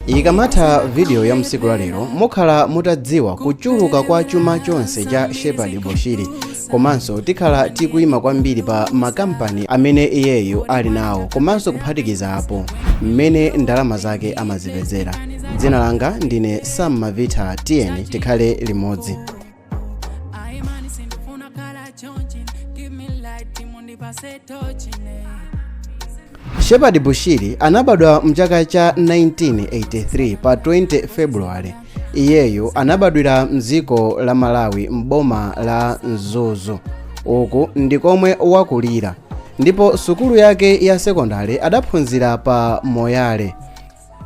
Ikamatha video ya msiku la lero mukhala mutadziwa kuchuluka kwa chuma chonse cha Shepherd Bushiri, komanso tikhala tikuyima kwambiri pa makampani amene iyeyu ali nawo, komanso kuphatikiza apo mmene ndalama zake amazipezera. Dzina langa ndine Sam Mavita, tiyeni tikhale limodzi. Shepherd Bushiri anabadwa mchaka cha 1983 pa 20 February. Iyeyu anabadwira mdziko la Malawi m'boma la Mzuzu. Uku ndikomwe wakulira, ndipo sukulu yake ya sekondari adaphunzira pa Moyale,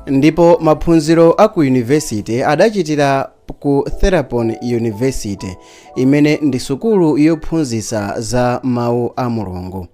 ndipo maphunziro aku university adachitira ku Therapon University, imene ndi sukulu yophunzitsa za mawu a Mulungu.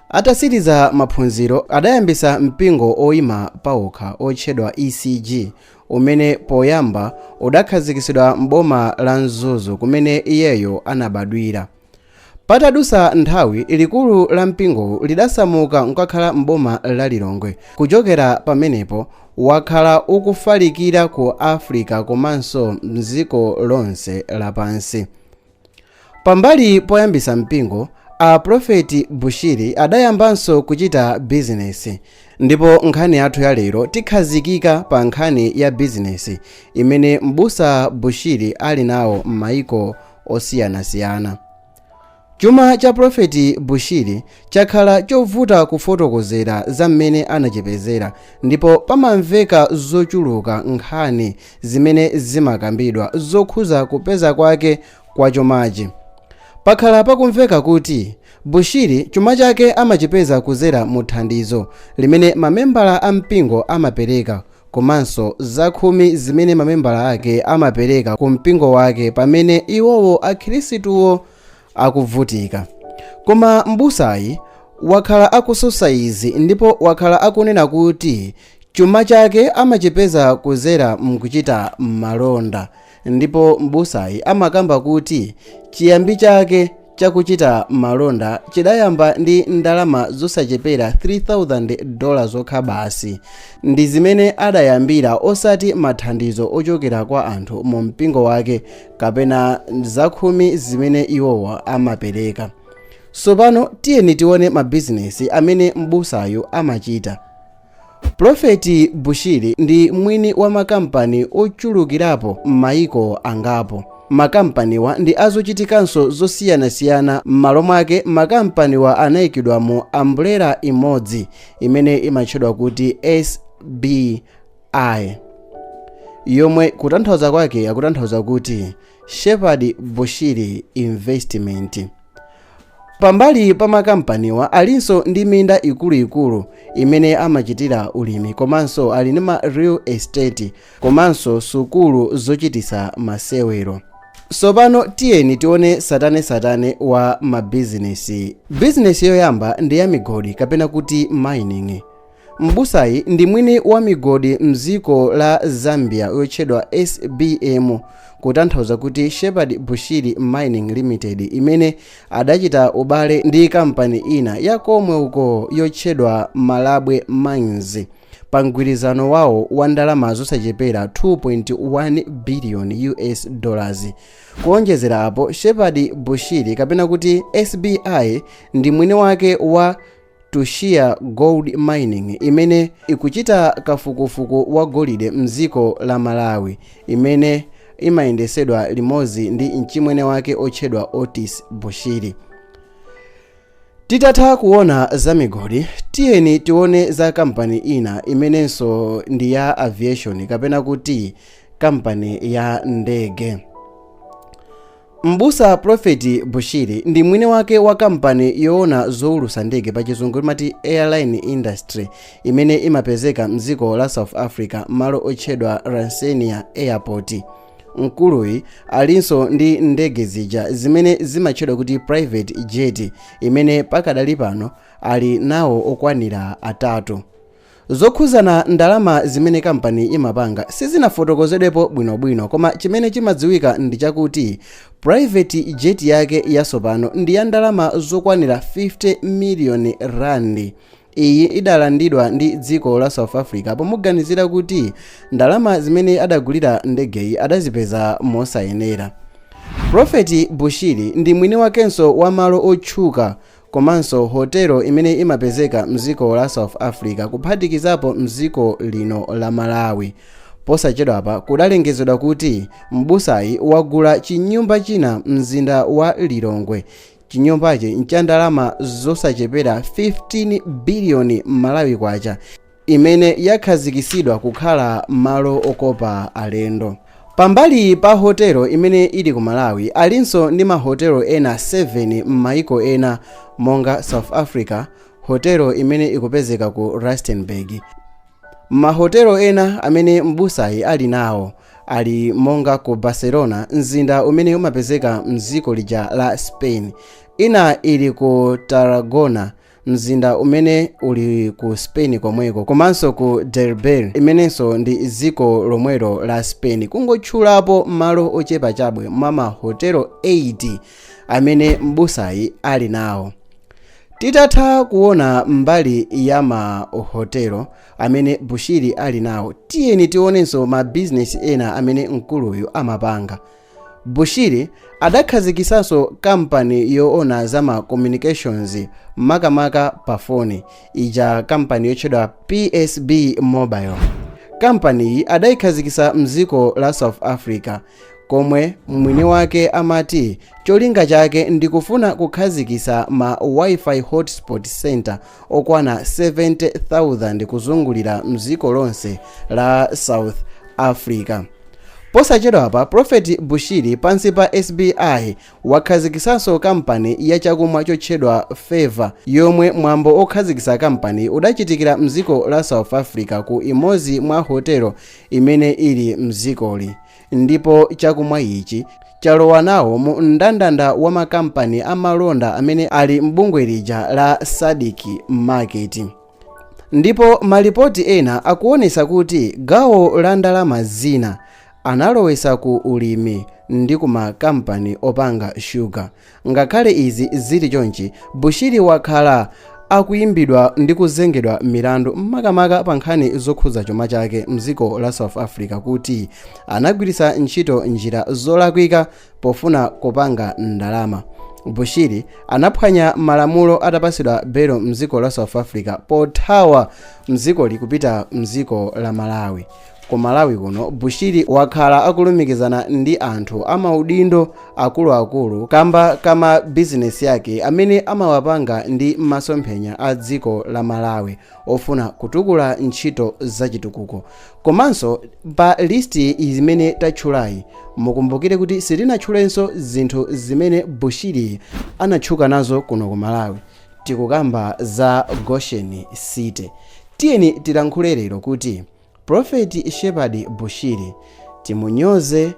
Atasiriza maphunziro adayambisa mpingo oyima pawokha otchedwa ECG, umene poyamba udakhazikitsidwa m'boma la Mzuzu kumene iyeyo anabadwira. Patadusa nthawi likulu la mpingo lidasamuka nkakhala m'boma la Lilongwe. Kuchokera pamenepo wakhala ukufalikira ku Africa komanso mdziko lonse lapansi. Pambali poyambisa mpingo, a Prophet Bushiri adayambanso kuchita bizinesi, ndipo nkhani yathu ya lero tikhazikika pa nkhani ya bizinesi imene m'busa Bushiri ali nawo m'mayiko osiyanasiyana. Chuma cha Prophet Bushiri chakhala chovuta kufotokozera za mmene anachipezera, ndipo pamamveka zochuluka nkhani zimene zimakambidwa zokhuza kupeza kwake kwa chumachi. Pakhala pakumveka kuti Bushiri chuma chake amachipeza kuzera mu thandizo limene mamembala a mpingo amapereka, komanso zakhumi zimene mamembala ake amapereka ku mpingo wake pamene iwowo akhristuwo akuvutika. Koma mbusayi wakhala akususa izi, ndipo wakhala akunena kuti chuma chake amachipeza kuzera mkuchita malonda, ndipo mbusayi amakamba kuti chiyambi chake chakuchita malonda chidayamba ndi ndalama zosachepera $3,000 zokha basi, ndi zimene adayambira, osati mathandizo ochokera kwa anthu mu mpingo wake kapena zakhumi zimene iwowa amapereka. Tsopano tiyeni tione mabizinesi amene mbusayo amachita. Prophet Bushiri ndi mwini wa makampani ochulukirapo m'mayiko angapo. Makampaniwa ndi azochitikanso zosiyanasiyana. M'malo mwake makampaniwa anayikidwa mu umbrella imodzi imene imatchedwa kuti SBI, yomwe kutanthauza kwake akutanthauza kuti Shepherd Bushiri Investment. Pambali pa makampaniwa alinso ndi minda ikuluikulu imene amachitira ulimi, komanso ali ndi ma real estate, komanso sukulu zochitisa masewero. Tsopano tiyeni tione satane wa mabizinesi. Bizinesi yoyamba ndi ya migodi kapena kuti mining. Mbusayi ndi mwini wa migodi mdziko la Zambia yotchedwa SBM, kutanthauza kuti Shepherd Bushiri Mining Limited, imene adachita ubale ndi kampani ina yakomwe uko yotchedwa Malabwe Mines pa mgwirizano wawo wa ndalama zosachepera $2.1 billion. Kuonjezera apo, Shepherd Bushiri kapena kuti SBI ndi mwini wake wa Tushia Gold Mining, imene ikuchita kafukufuku wa golide mdziko la Malawi, imene imayendesedwa limodzi ndi mchimwene wake otchedwa Otis Bushiri. Titatha kuona za migodi, tiyeni tione za kampani ina imenenso ndi ya aviation kapena kuti kampani ya ndege. Mbusa Prophet Bushiri ndi mwini wake wa kampani yoona zowulusa ndege pa chizungu imati airline industry, imene imapezeka mdziko la South Africa malo otchedwa Ransenia Airport. Mkuluyi alinso ndi ndege zija zimene zimatchedwa kuti private jet, imene pakadali pano ali nawo okwanira atatu. Zokhuzana ndalama zimene kampani imapanga sizinafotokozedwepo bwinobwino, koma chimene chimadziwika ndi chakuti private jet yake yatsopano ndi ya ndalama zokwanira 50 million rand, iyi idalandidwa ndi dziko la South Africa pomuganizira kuti ndalama zimene adagulira ndegeyi adazipeza mosayenera. Prophet Bushiri ndi mwini wakenso wa malo otchuka komanso hotelo imene imapezeka mdziko la South Africa kuphatikizapo mdziko lino la Malawi. Posachedwapa kudalengezedwa kuti mbusayi wagula chinyumba china mzinda wa Lilongwe. Chinyumbachi ncha ndalama zosachepera 15 biliyoni Malawi kwacha, imene yakhazikitsidwa kukhala malo okopa alendo. Pambali pa hotelo imene ili ku Malawi alinso ndi mahotelo ena 7 m'maiko ena monga South Africa, hotelo imene ikupezeka ku Rustenburg. Mahotelo ena amene mbusayi ali nawo ali monga ku Barcelona, mzinda umene umapezeka mdziko lija la Spain. Ina ili ku Tarragona, mzinda umene uli ku Spain komweko, komanso ku Derby imenenso ndi dziko lomwelo la Spain. Kungotchulapo malo ochepa chabwe mwa mahotelo 80 amene mbusayi ali nawo. Titatha kuona mbali ya mahotelo amene Bushiri ali nawo, tiyeni tionenso ma business ena amene mkuluyu amapanga. Bushiri adakhazikisanso kampani yoona za ma communications makamaka pa foni ija kampani yotchedwa PSB Mobile. Kampani iyi adayikhazikisa mdziko la South Africa, komwe mwini wake amati cholinga chake ndikufuna kukhazikisa ma Wi-Fi hotspot center okwana 70,000 kuzungulira mdziko lonse la South Africa. Posachedwapa Prophet Bushiri pansi pa SBI wakhazikisanso kampani ya chakumwa chotchedwa Favor, yomwe mwambo okhazikisa kampani udachitikira mdziko la South Africa ku imodzi mwa hotelo imene ili mdzikoli. Ndipo chakumwa ichi chalowa nawo mu mndandanda wa makampani amalonda amene ali mbungwe lija la Sadik Market. Ndipo malipoti ena akuonesa kuti gawo la ndalama zina analowesa ku ulimi ndi kuma kampani opanga sugar. Ngakhale izi zili chonchi, Bushiri wakhala akuyimbidwa ndi kuzengedwa milandu makamaka pa nkhani zokhuza chuma chake mdziko la South Africa kuti anagwiritsa ntchito njira zolakwika pofuna kupanga ndalama. Bushiri anaphwanya malamulo atapasidwa belo mdziko la South Africa pothawa mdziko likupita mdziko la Malawi. Ku Malawi kuno Bushiri wakhala akulumikizana ndi anthu amaudindo akuluakulu kamba kama business yake amene amawapanga ndi masomphenya a dziko la Malawi ofuna kutukula ntchito zachitukuko. Komanso pa listi zimene tatchulayi mukumbukire kuti sitinatchulenso zinthu zimene Bushiri anatchuka nazo kuno ku Malawi. Tikukamba za Goshen City. Tiyeni tilankhule lero kuti Prophet Shepherd Bushiri timunyoze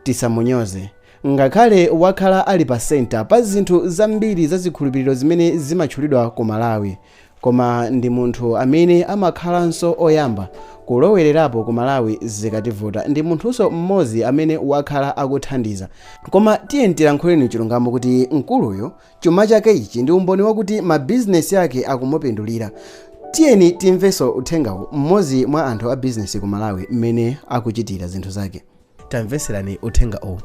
tisamunyoze, ngakhale wakhala ali pa center pa zinthu zambiri za zikhulupiriro zimene zimatchulidwa ku Malawi, koma ndi munthu amene amakhalanso oyamba kulowererapo ku Malawi zikativuta. Ndi munthunso mmodzi amene wakhala akuthandiza. Koma tiyeni tilankhuleni chilungamo kuti mkuluyo chuma chake ichi ndi umboni wakuti ma business yake akumupindulira. Tiyeni timveso uthengawo mmodzi mwa anthu a business ku Malawi mmene akuchitira zinthu zake. Tamveserani uthenga owu.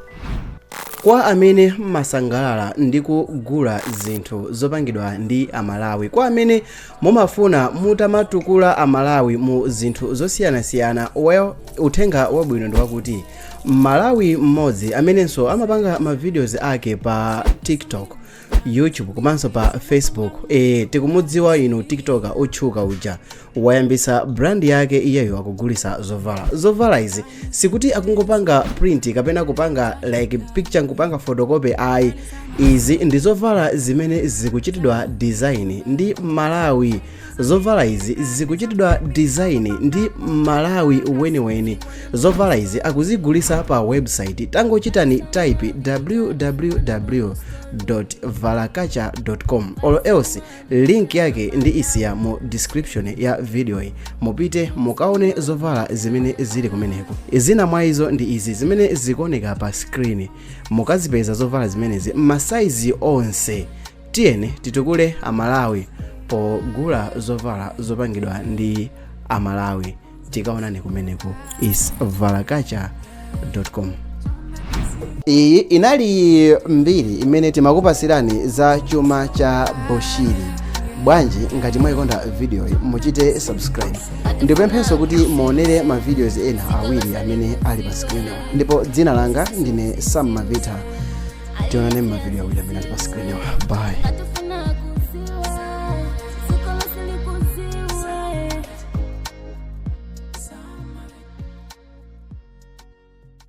Kwa amene masangalala ndi kugula zinthu zopangidwa ndi Amalawi, kwa amene mumafuna mutamatukula Amalawi mu zinthu zosiyanasiyana, uthenga wabwino ndi wakuti Malawi mmodzi amenenso amapanga ma videos ake pa TikTok, YouTube komanso pa Facebook. Tikumudziwa inu TikToker otchuka uja wayambisa brand yake iyeyo akugulisa zovala. Zovala izi sikuti akungopanga print kapena kupanga like picture kupanga photocopy ayi. Izi ndi zovala zimene zikuchitidwa design ndi Malawi. Zovala izi zikuchitidwa design ndi Malawi weniweni. Zovala izi akuzigulisa pa website. Tangochitani type www.valakacha.com or else link yake ndi isiya mu description ya video hii. Mupite mukaone zovala zimene zili kumeneko. Izina mwa izo ndi izi zimene zikuoneka pa screen. Mukazipeza zovala zimenezi masaizi onse. Tiyeni titukule Amalawi pogula zovala zopangidwa ndi Amalawi. Tikaonani kumeneko isvalakacha.com. Iyi inali mbiri imene timakupasirani za chuma cha Bushiri. Bwanji ngati mwayikonda video muchite subscribe. Ndipemphenso kuti muonere ma videos ena awiri amene ali pa screen. Ndipo dzina langa ndine Sam Mavita. Tionane ma video awiri amene ali pa screen. Bye.